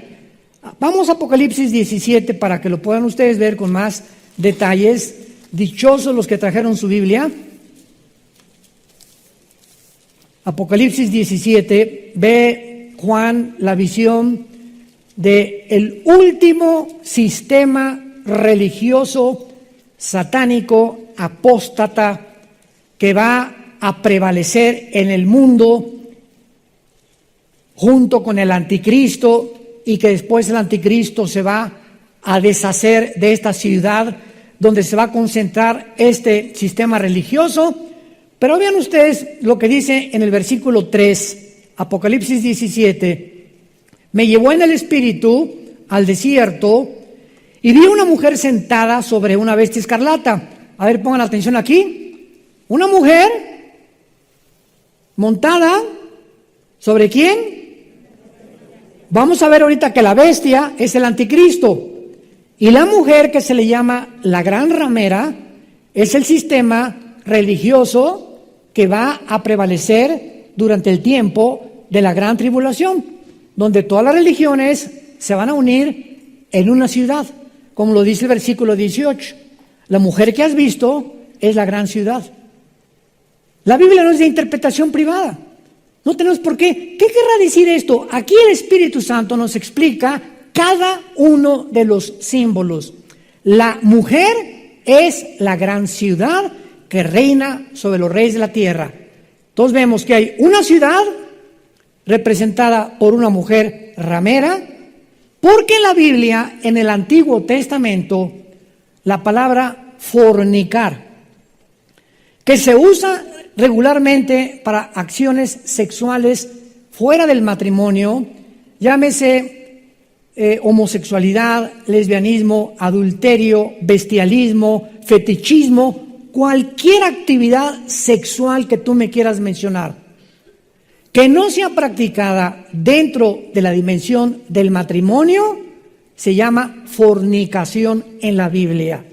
Vamos a Apocalipsis 17 para que lo puedan ustedes ver con más detalles. Dichosos los que trajeron su Biblia. Apocalipsis 17, ve Juan la visión de el último sistema religioso satánico apóstata que va a prevalecer en el mundo junto con el anticristo, y que después el anticristo se va a deshacer de esta ciudad donde se va a concentrar este sistema religioso. Pero vean ustedes lo que dice en el versículo 3, Apocalipsis 17. Me llevó en el espíritu al desierto y vi una mujer sentada sobre una bestia escarlata. A ver, pongan atención aquí. Una mujer montada ¿sobre quién? Vamos a ver ahorita que la bestia es el anticristo. Y la mujer, que se le llama la gran ramera, es el sistema religioso que va a prevalecer durante el tiempo de la gran tribulación, donde todas las religiones se van a unir en una ciudad, como lo dice el versículo 18. La mujer que has visto es la gran ciudad. La Biblia no es de interpretación privada. No tenemos por qué. ¿Qué querrá decir esto? Aquí el Espíritu Santo nos explica cada uno de los símbolos. La mujer es la gran ciudad que reina sobre los reyes de la tierra. Entonces vemos que hay una ciudad representada por una mujer ramera, porque en la Biblia, en el Antiguo Testamento, la palabra fornicar, que se usa regularmente para acciones sexuales fuera del matrimonio, llámese homosexualidad, lesbianismo, adulterio, bestialismo, fetichismo, cualquier actividad sexual que tú me quieras mencionar, que no sea practicada dentro de la dimensión del matrimonio, se llama fornicación en la Biblia.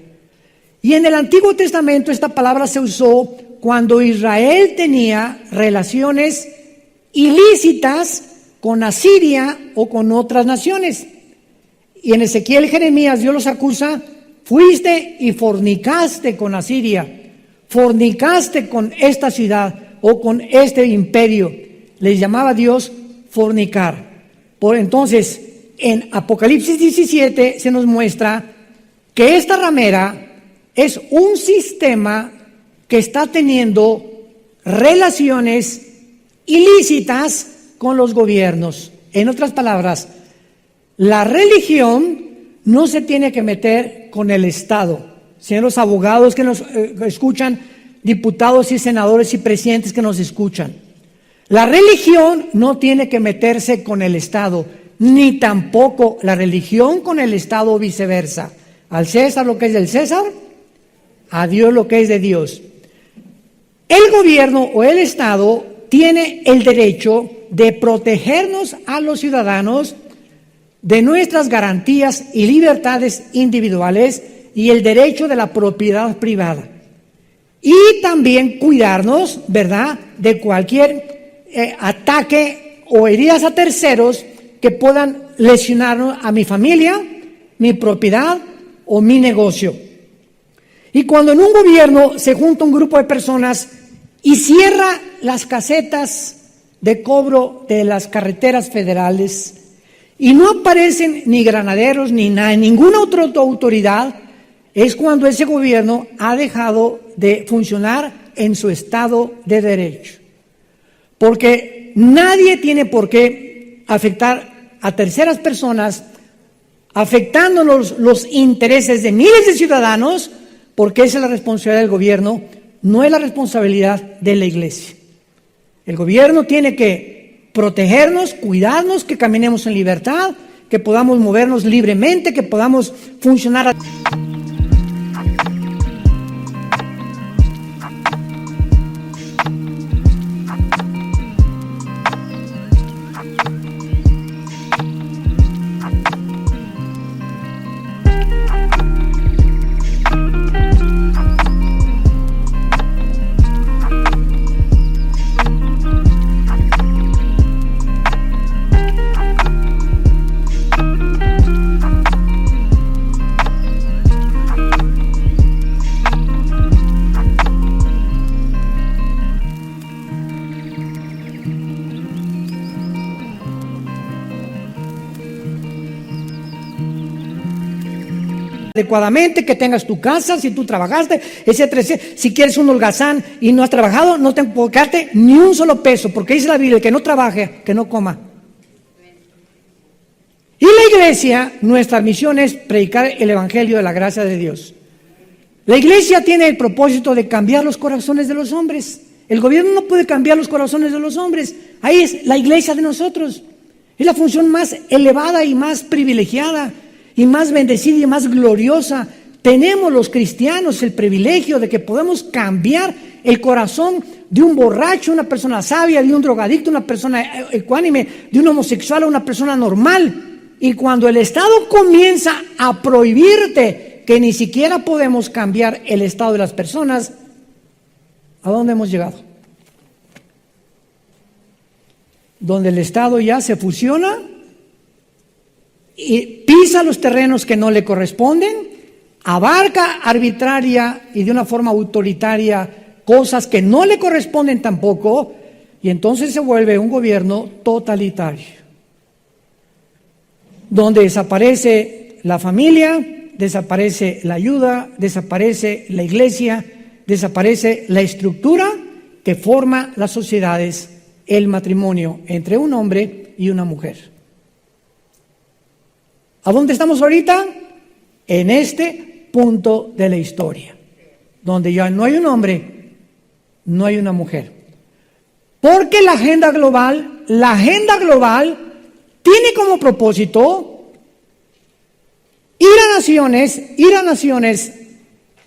Y en el Antiguo Testamento esta palabra se usó cuando Israel tenía relaciones ilícitas con Asiria o con otras naciones. Y en Ezequiel y Jeremías Dios los acusa: fuiste y fornicaste con Asiria, fornicaste con esta ciudad o con este imperio. Les llamaba Dios fornicar. Por entonces, en Apocalipsis 17 se nos muestra que esta ramera es un sistema que está teniendo relaciones ilícitas con los gobiernos. En otras palabras, la religión no se tiene que meter con el Estado. Señores abogados que nos escuchan, diputados y senadores y presidentes que nos escuchan, la religión no tiene que meterse con el Estado, ni tampoco la religión con el Estado o viceversa. Al César lo que es del César, a Dios lo que es de Dios. El gobierno o el Estado tiene el derecho de protegernos a los ciudadanos de nuestras garantías y libertades individuales y el derecho de la propiedad privada. Y también cuidarnos, ¿verdad?, de cualquier ataque o heridas a terceros que puedan lesionarnos a mi familia, mi propiedad o mi negocio. Y cuando en un gobierno se junta un grupo de personas y cierra las casetas de cobro de las carreteras federales y no aparecen ni granaderos ni ninguna otra autoridad, es cuando ese gobierno ha dejado de funcionar en su estado de derecho. Porque nadie tiene por qué afectar a terceras personas, afectando los intereses de miles de ciudadanos, porque esa es la responsabilidad del gobierno, no es la responsabilidad de la iglesia. El gobierno tiene que protegernos, cuidarnos, que caminemos en libertad, que podamos movernos libremente, que podamos funcionar. Adecuadamente, que tengas tu casa, si tú trabajaste, etcétera, etcétera. Si quieres un holgazán y no has trabajado, no te puedo quedarte ni un solo peso, porque dice la Biblia, el que no trabaje, que no coma. Y la iglesia, nuestra misión es predicar el evangelio de la gracia de Dios. La iglesia tiene el propósito de cambiar los corazones de los hombres. El gobierno no puede cambiar los corazones de los hombres. Ahí es la iglesia de nosotros. Es la función más elevada y más privilegiada y más bendecida y más gloriosa. Tenemos los cristianos el privilegio de que podemos cambiar el corazón de un borracho, una persona sabia, de un drogadicto, una persona ecuánime, de un homosexual a una persona normal. Y cuando el Estado comienza a prohibirte que ni siquiera podemos cambiar el estado de las personas, ¿a dónde hemos llegado? Donde el Estado ya se fusiona y pisa los terrenos que no le corresponden, abarca arbitraria y de una forma autoritaria cosas que no le corresponden tampoco, y entonces se vuelve un gobierno totalitario, donde desaparece la familia, desaparece la ayuda, desaparece la iglesia, desaparece la estructura que forma las sociedades, el matrimonio entre un hombre y una mujer. ¿A dónde estamos ahorita? En este punto de la historia, donde ya no hay un hombre, no hay una mujer. Porque la agenda global tiene como propósito ir a naciones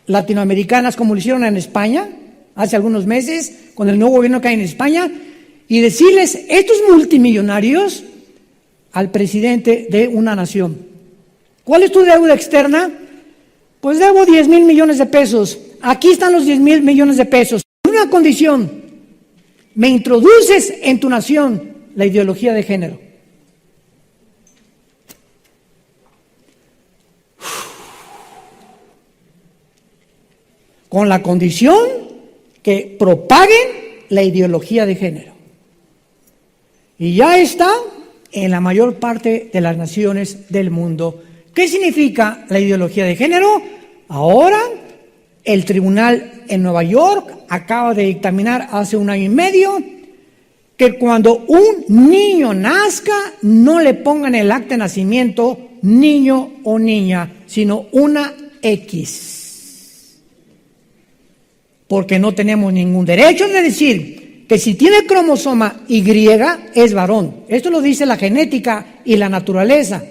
latinoamericanas, como lo hicieron en España hace algunos meses, con el nuevo gobierno que hay en España, y decirles, estos multimillonarios, al presidente de una nación: ¿cuál es tu deuda externa? Pues debo 10,000 millones de pesos. Aquí están los 10,000 millones de pesos. Una condición: me introduces en tu nación la ideología de género. Con la condición que propaguen la ideología de género. Y ya está en la mayor parte de las naciones del mundo. ¿Qué significa la ideología de género? Ahora, el tribunal en Nueva York acaba de dictaminar hace 1 año y medio que cuando un niño nazca, no le pongan en el acta de nacimiento niño o niña, sino una X. Porque no tenemos ningún derecho de decir que si tiene cromosoma Y es varón. Esto lo dice la genética y la naturaleza.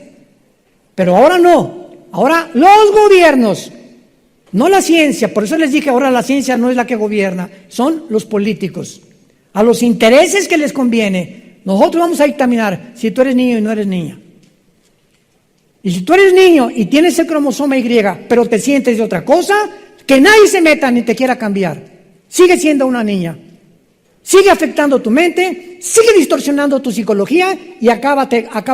Pero ahora no. Ahora los gobiernos, no la ciencia. Por eso les dije, ahora la ciencia no es la que gobierna, son los políticos. A los intereses que les conviene, nosotros vamos a dictaminar si tú eres niño y no eres niña. Y si tú eres niño y tienes el cromosoma Y, pero te sientes de otra cosa, que nadie se meta ni te quiera cambiar. Sigue siendo una niña. Sigue afectando tu mente, sigue distorsionando tu psicología y acaba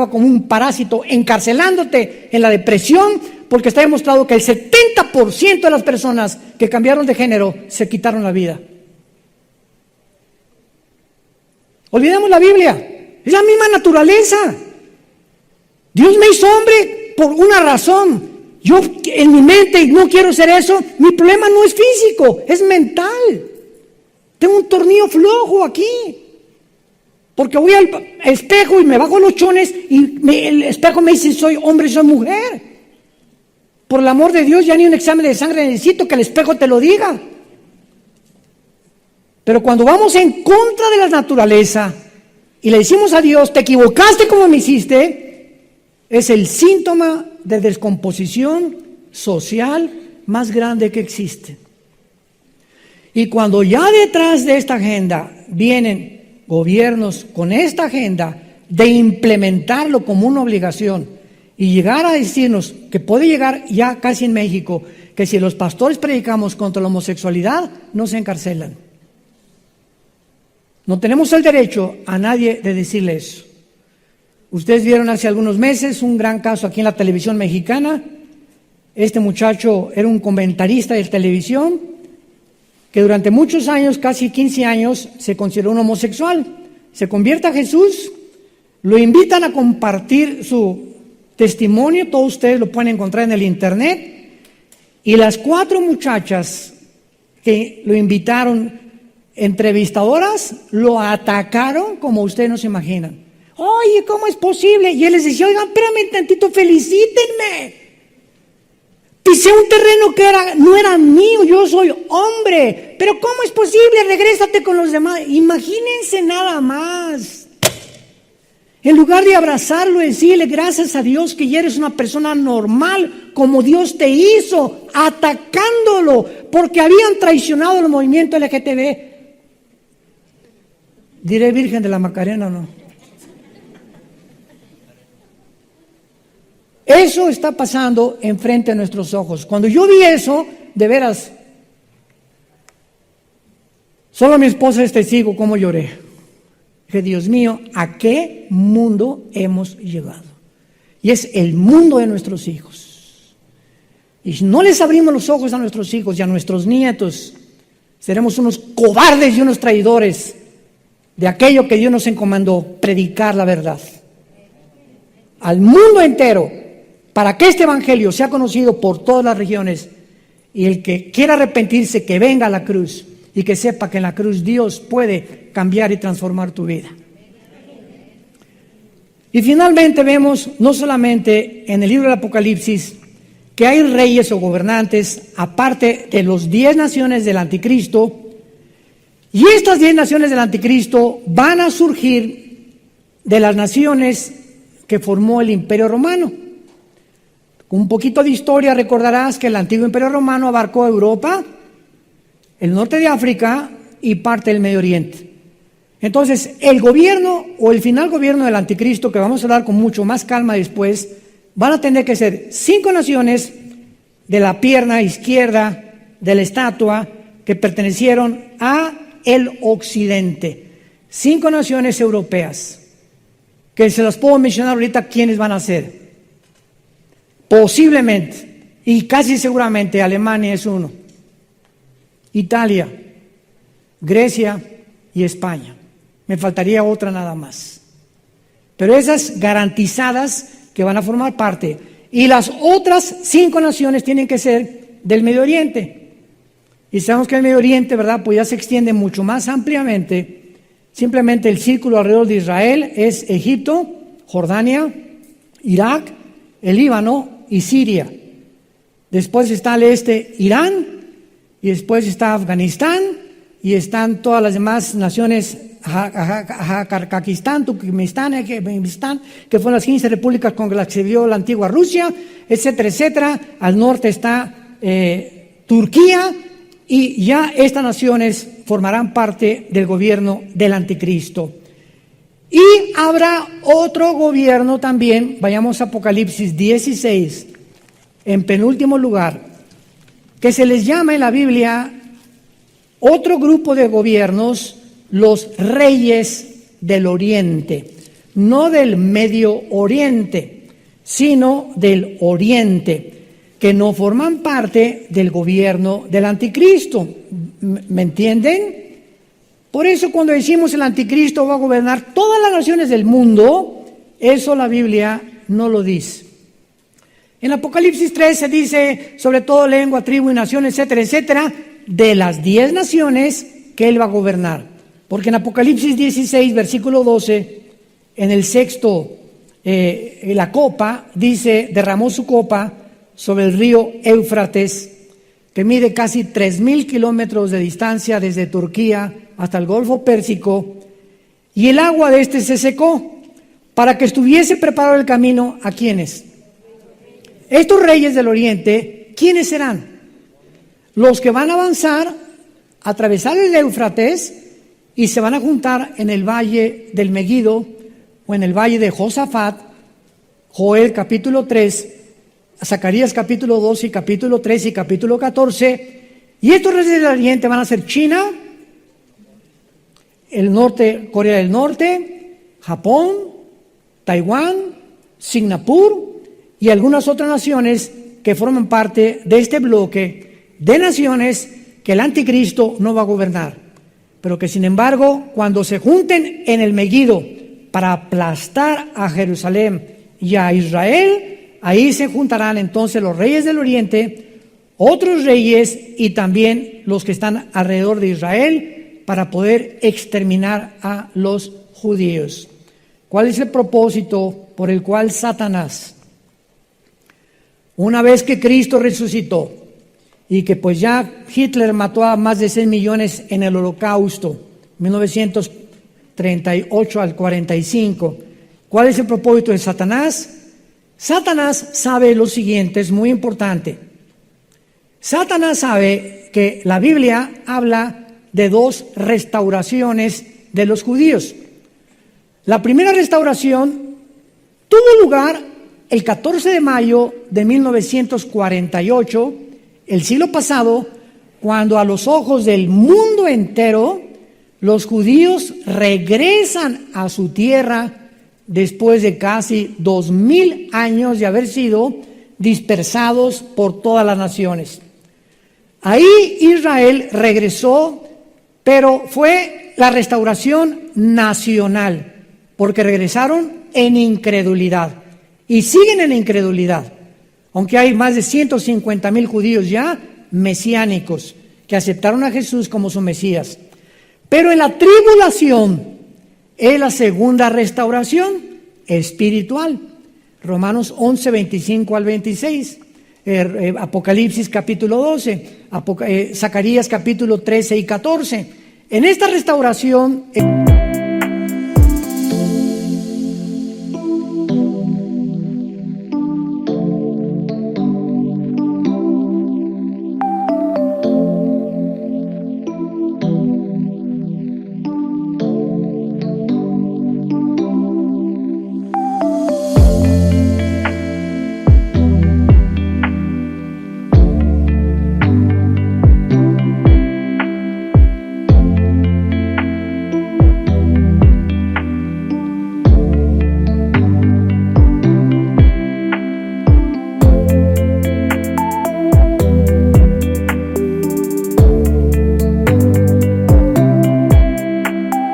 como un parásito encarcelándote en la depresión, porque está demostrado que el 70% de las personas que cambiaron de género se quitaron la vida. Olvidemos la Biblia, es la misma naturaleza. Dios me hizo hombre por una razón. Yo en mi mente no quiero ser eso. Mi problema no es físico, es mental. Tengo un tornillo flojo aquí. Porque voy al espejo y me bajo los chones y el espejo me dice soy hombre, soy mujer. Por el amor de Dios, ya ni un examen de sangre necesito que el espejo te lo diga. Pero cuando vamos en contra de la naturaleza y le decimos a Dios, te equivocaste como me hiciste, es el síntoma de descomposición social más grande que existe. Y cuando ya detrás de esta agenda vienen gobiernos con esta agenda de implementarlo como una obligación y llegar a decirnos que puede llegar ya casi en México, que si los pastores predicamos contra la homosexualidad, no se encarcelan. No tenemos el derecho a nadie de decirle eso. Ustedes vieron hace algunos meses un gran caso aquí en la televisión mexicana. Este muchacho era un comentarista de televisión que durante muchos años, casi 15 años, se consideró un homosexual. Se convierte a Jesús, lo invitan a compartir su testimonio, todos ustedes lo pueden encontrar en el internet, y las 4 muchachas que lo invitaron, entrevistadoras, lo atacaron como ustedes no se imaginan. Oye, ¿cómo es posible? Y él les decía, oigan, espérame tantito, felicítenme. Pisé un terreno que no era mío, yo soy hombre. Pero ¿cómo es posible? Regrésate con los demás. Imagínense nada más. En lugar de abrazarlo y decirle gracias a Dios que ya eres una persona normal como Dios te hizo, atacándolo porque habían traicionado el movimiento LGTB. Diré Virgen de la Macarena o no. Eso está pasando enfrente de nuestros ojos. Cuando yo vi eso, de veras, solo mi esposa es testigo cómo lloré. Dije, Dios mío, ¿a qué mundo hemos llegado? Y es el mundo de nuestros hijos. Y si no les abrimos los ojos a nuestros hijos y a nuestros nietos, seremos unos cobardes y unos traidores de aquello que Dios nos encomendó, predicar la verdad al mundo entero, para que este evangelio sea conocido por todas las regiones, y el que quiera arrepentirse, que venga a la cruz y que sepa que en la cruz Dios puede cambiar y transformar tu vida. Y finalmente vemos, no solamente en el libro del Apocalipsis, que hay reyes o gobernantes, aparte de los 10 naciones del anticristo, y estas 10 naciones del anticristo van a surgir de las naciones que formó el Imperio Romano. Con un poquito de historia recordarás que el antiguo Imperio Romano abarcó Europa, el norte de África y parte del Medio Oriente. Entonces, el gobierno o el final gobierno del anticristo, que vamos a hablar con mucho más calma después, van a tener que ser 5 naciones de la pierna izquierda de la estatua que pertenecieron a el occidente. 5 naciones europeas, que se las puedo mencionar ahorita quiénes van a ser. Posiblemente, y casi seguramente, Alemania es uno, Italia, Grecia y España. Me faltaría otra nada más. Pero esas garantizadas que van a formar parte. Y las otras 5 naciones tienen que ser del Medio Oriente. Y sabemos que el Medio Oriente, ¿verdad?, pues ya se extiende mucho más ampliamente. Simplemente el círculo alrededor de Israel es Egipto, Jordania, Irak, el Líbano y Siria. Después está al este Irán, y después está Afganistán, y están todas las demás naciones, Kazajistán, Turkmenistán, que fueron las 15 repúblicas con las que se vio la antigua Rusia, etcétera, etcétera. Al norte está Turquía, y ya estas naciones formarán parte del gobierno del anticristo. Y habrá otro gobierno también, vayamos a Apocalipsis 16, en penúltimo lugar, que se les llama en la Biblia otro grupo de gobiernos, los reyes del Oriente, no del Medio Oriente, sino del Oriente. que no forman parte del gobierno del anticristo. ¿Me entienden? Por eso cuando decimos el anticristo va a gobernar todas las naciones del mundo, eso la Biblia no lo dice. En Apocalipsis 3 se dice sobre todo lengua, tribu y nación, etcétera, etcétera, de las 10 naciones que él va a gobernar. Porque en Apocalipsis 16, versículo 12, en el sexto, la copa, dice, derramó su copa sobre el río Éufrates, que mide casi 3,000 kilómetros de distancia desde Turquía hasta el Golfo Pérsico, y el agua de este se secó, para que estuviese preparado el camino a ¿quiénes? Estos reyes del oriente, ¿quiénes serán? Los que van a avanzar, atravesar el Éufrates y se van a juntar en el valle del Megido o en el valle de Josafat, Joel capítulo 3, Zacarías capítulo 2 y capítulo 3 y capítulo 14. Y estos reyes del oriente van a ser China, el norte, Corea del Norte, Japón, Taiwán, Singapur y algunas otras naciones que forman parte de este bloque de naciones que el anticristo no va a gobernar, pero que sin embargo cuando se junten en el Megido para aplastar a Jerusalén y a Israel, ahí se juntarán entonces los reyes del oriente, otros reyes y también los que están alrededor de Israel para poder exterminar a los judíos. ¿Cuál es el propósito por el cual Satanás, una vez que Cristo resucitó y que pues ya Hitler mató a más de 6 millones en el Holocausto, 1938 al 45, ¿cuál es el propósito de Satanás? Satanás sabe lo siguiente, es muy importante. Satanás sabe que la Biblia habla de 2 restauraciones de los judíos. La primera restauración tuvo lugar el 14 de mayo de 1948, el siglo pasado, cuando a los ojos del mundo entero los judíos regresan a su tierra después de casi 2000 años de haber sido dispersados por todas las naciones. Ahí Israel regresó, pero fue la restauración nacional, porque regresaron en incredulidad y siguen en incredulidad, aunque hay más de 150,000 judíos ya mesiánicos que aceptaron a Jesús como su Mesías. Pero en la tribulación es la segunda restauración espiritual. Romanos 11, 25 al 26, Apocalipsis capítulo 12, Zacarías capítulo 13 y 14. En esta restauración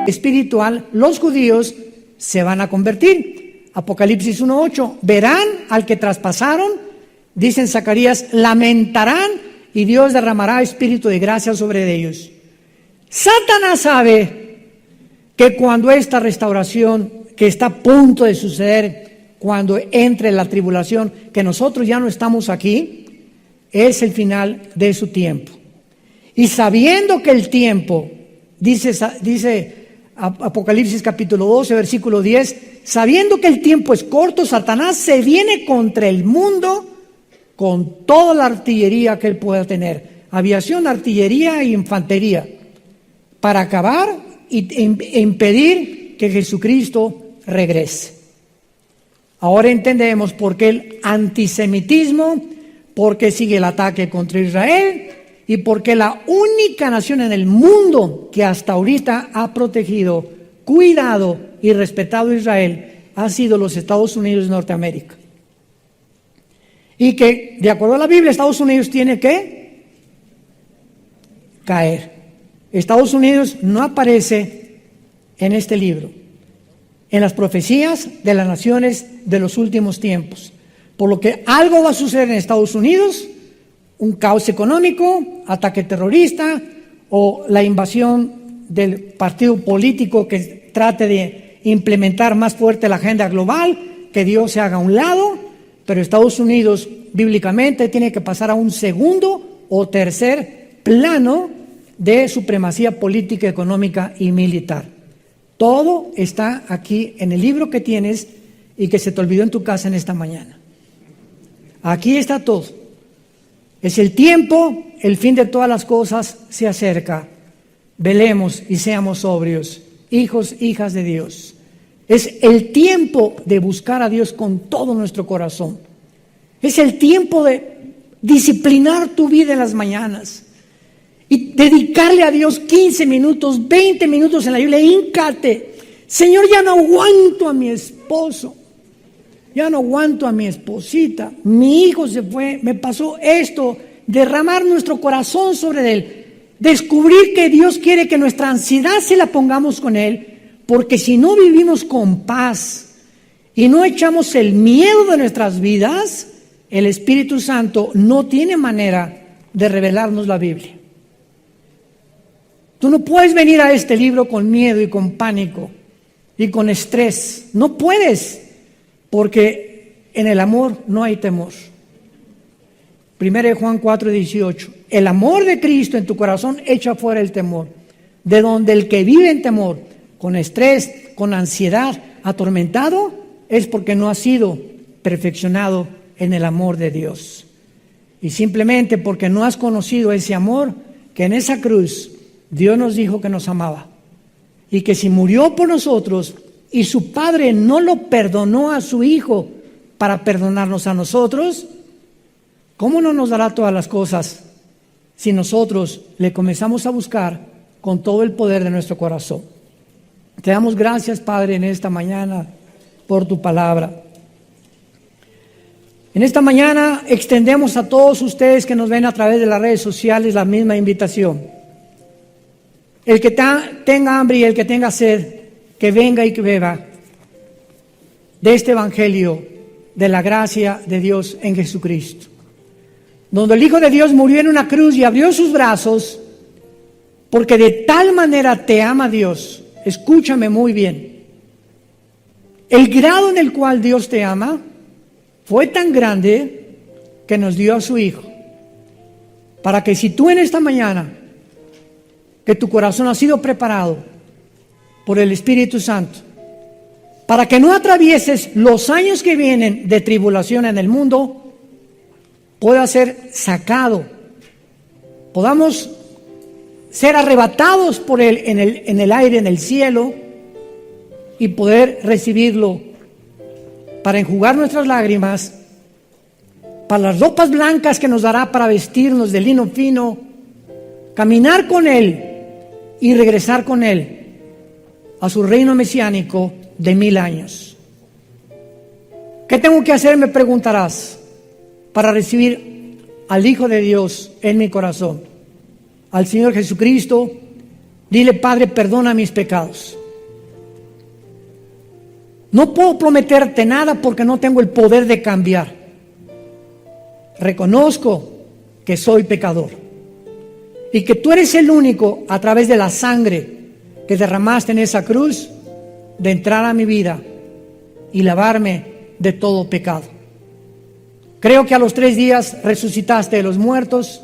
espiritual, los judíos se van a convertir. Apocalipsis 1:8, verán al que traspasaron, dicen Zacarías, lamentarán y Dios derramará espíritu de gracia sobre ellos. Satanás sabe que cuando esta restauración que está a punto de suceder, cuando entre la tribulación, que nosotros ya no estamos aquí, es el final de su tiempo. Y sabiendo que el tiempo, dice Apocalipsis capítulo 12, versículo 10, sabiendo que el tiempo es corto, Satanás se viene contra el mundo con toda la artillería que él pueda tener, aviación, artillería e infantería, para acabar e impedir que Jesucristo regrese. Ahora entendemos por qué el antisemitismo, por qué sigue el ataque contra Israel, y porque la única nación en el mundo que hasta ahorita ha protegido, cuidado y respetado a Israel ha sido los Estados Unidos de Norteamérica. y que, de acuerdo a la Biblia, Estados Unidos tiene que caer. Estados Unidos no aparece en este libro, en las profecías de las naciones de los últimos tiempos. Por lo que algo va a suceder en Estados Unidos, un caos económico, ataque terrorista o la invasión del partido político que trate de implementar más fuerte la agenda global, que Dios se haga a un lado, pero Estados Unidos bíblicamente tiene que pasar a un segundo o tercer plano de supremacía política, económica y militar. Todo está aquí en el libro que tienes y que se te olvidó en tu casa en esta mañana. Aquí está todo. Es el tiempo, el fin de todas las cosas se acerca. Velemos y seamos sobrios, hijos, hijas de Dios. Es el tiempo de buscar a Dios con todo nuestro corazón. Es el tiempo de disciplinar tu vida en las mañanas y dedicarle a Dios 15 minutos, 20 minutos en la Biblia. Híncate. Señor, ya no aguanto a mi esposo. Ya no aguanto a mi esposita. Mi hijo se fue, me pasó esto. Derramar nuestro corazón sobre él. Descubrir que Dios quiere que nuestra ansiedad se la pongamos con él. Porque si no vivimos con paz y no echamos el miedo de nuestras vidas, el Espíritu Santo no tiene manera de revelarnos la Biblia. Tú no puedes venir a este libro con miedo y con pánico y con estrés. No puedes, porque en el amor no hay temor. 1 Juan 4:18. El amor de Cristo en tu corazón echa fuera el temor. De donde el que vive en temor, con estrés, con ansiedad, atormentado, es porque no ha sido perfeccionado en el amor de Dios. Y simplemente porque no has conocido ese amor, que en esa cruz Dios nos dijo que nos amaba. Y que si murió por nosotros y su Padre no lo perdonó a su Hijo para perdonarnos a nosotros, ¿cómo no nos dará todas las cosas si nosotros le comenzamos a buscar con todo el poder de nuestro corazón? Te damos gracias, Padre, en esta mañana por tu palabra. En esta mañana extendemos a todos ustedes que nos ven a través de las redes sociales la misma invitación. El que tenga hambre y el que tenga sed, que venga y que beba de este evangelio de la gracia de Dios en Jesucristo. Donde el Hijo de Dios murió en una cruz y abrió sus brazos, porque de tal manera te ama Dios. Escúchame muy bien. El grado en el cual Dios te ama fue tan grande que nos dio a su Hijo. Para que si tú en esta mañana, que tu corazón ha sido preparado por el Espíritu Santo, para que no atravieses los años que vienen de tribulación en el mundo, pueda ser sacado, podamos ser arrebatados por Él en el aire, en el cielo, y poder recibirlo para enjugar nuestras lágrimas, para las ropas blancas que nos dará para vestirnos de lino fino, caminar con Él y regresar con Él a su reino mesiánico de 1000 años. ¿Qué tengo que hacer? Me preguntarás, para recibir al Hijo de Dios en mi corazón, al Señor Jesucristo. Dile: Padre, perdona mis pecados. No puedo prometerte nada porque no tengo el poder de cambiar. Reconozco que soy pecador y que tú eres el único, a través de la sangre que derramaste en esa cruz, de entrar a mi vida y lavarme de todo pecado. Creo que a los 3 días resucitaste de los muertos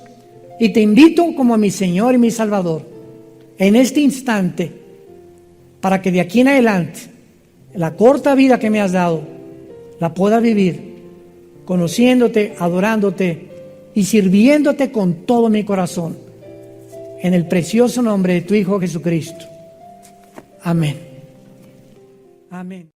y te invito como a mi Señor y mi Salvador en este instante, para que de aquí en adelante la corta vida que me has dado la pueda vivir conociéndote, adorándote y sirviéndote con todo mi corazón, en el precioso nombre de tu Hijo Jesucristo. Amén. Amén.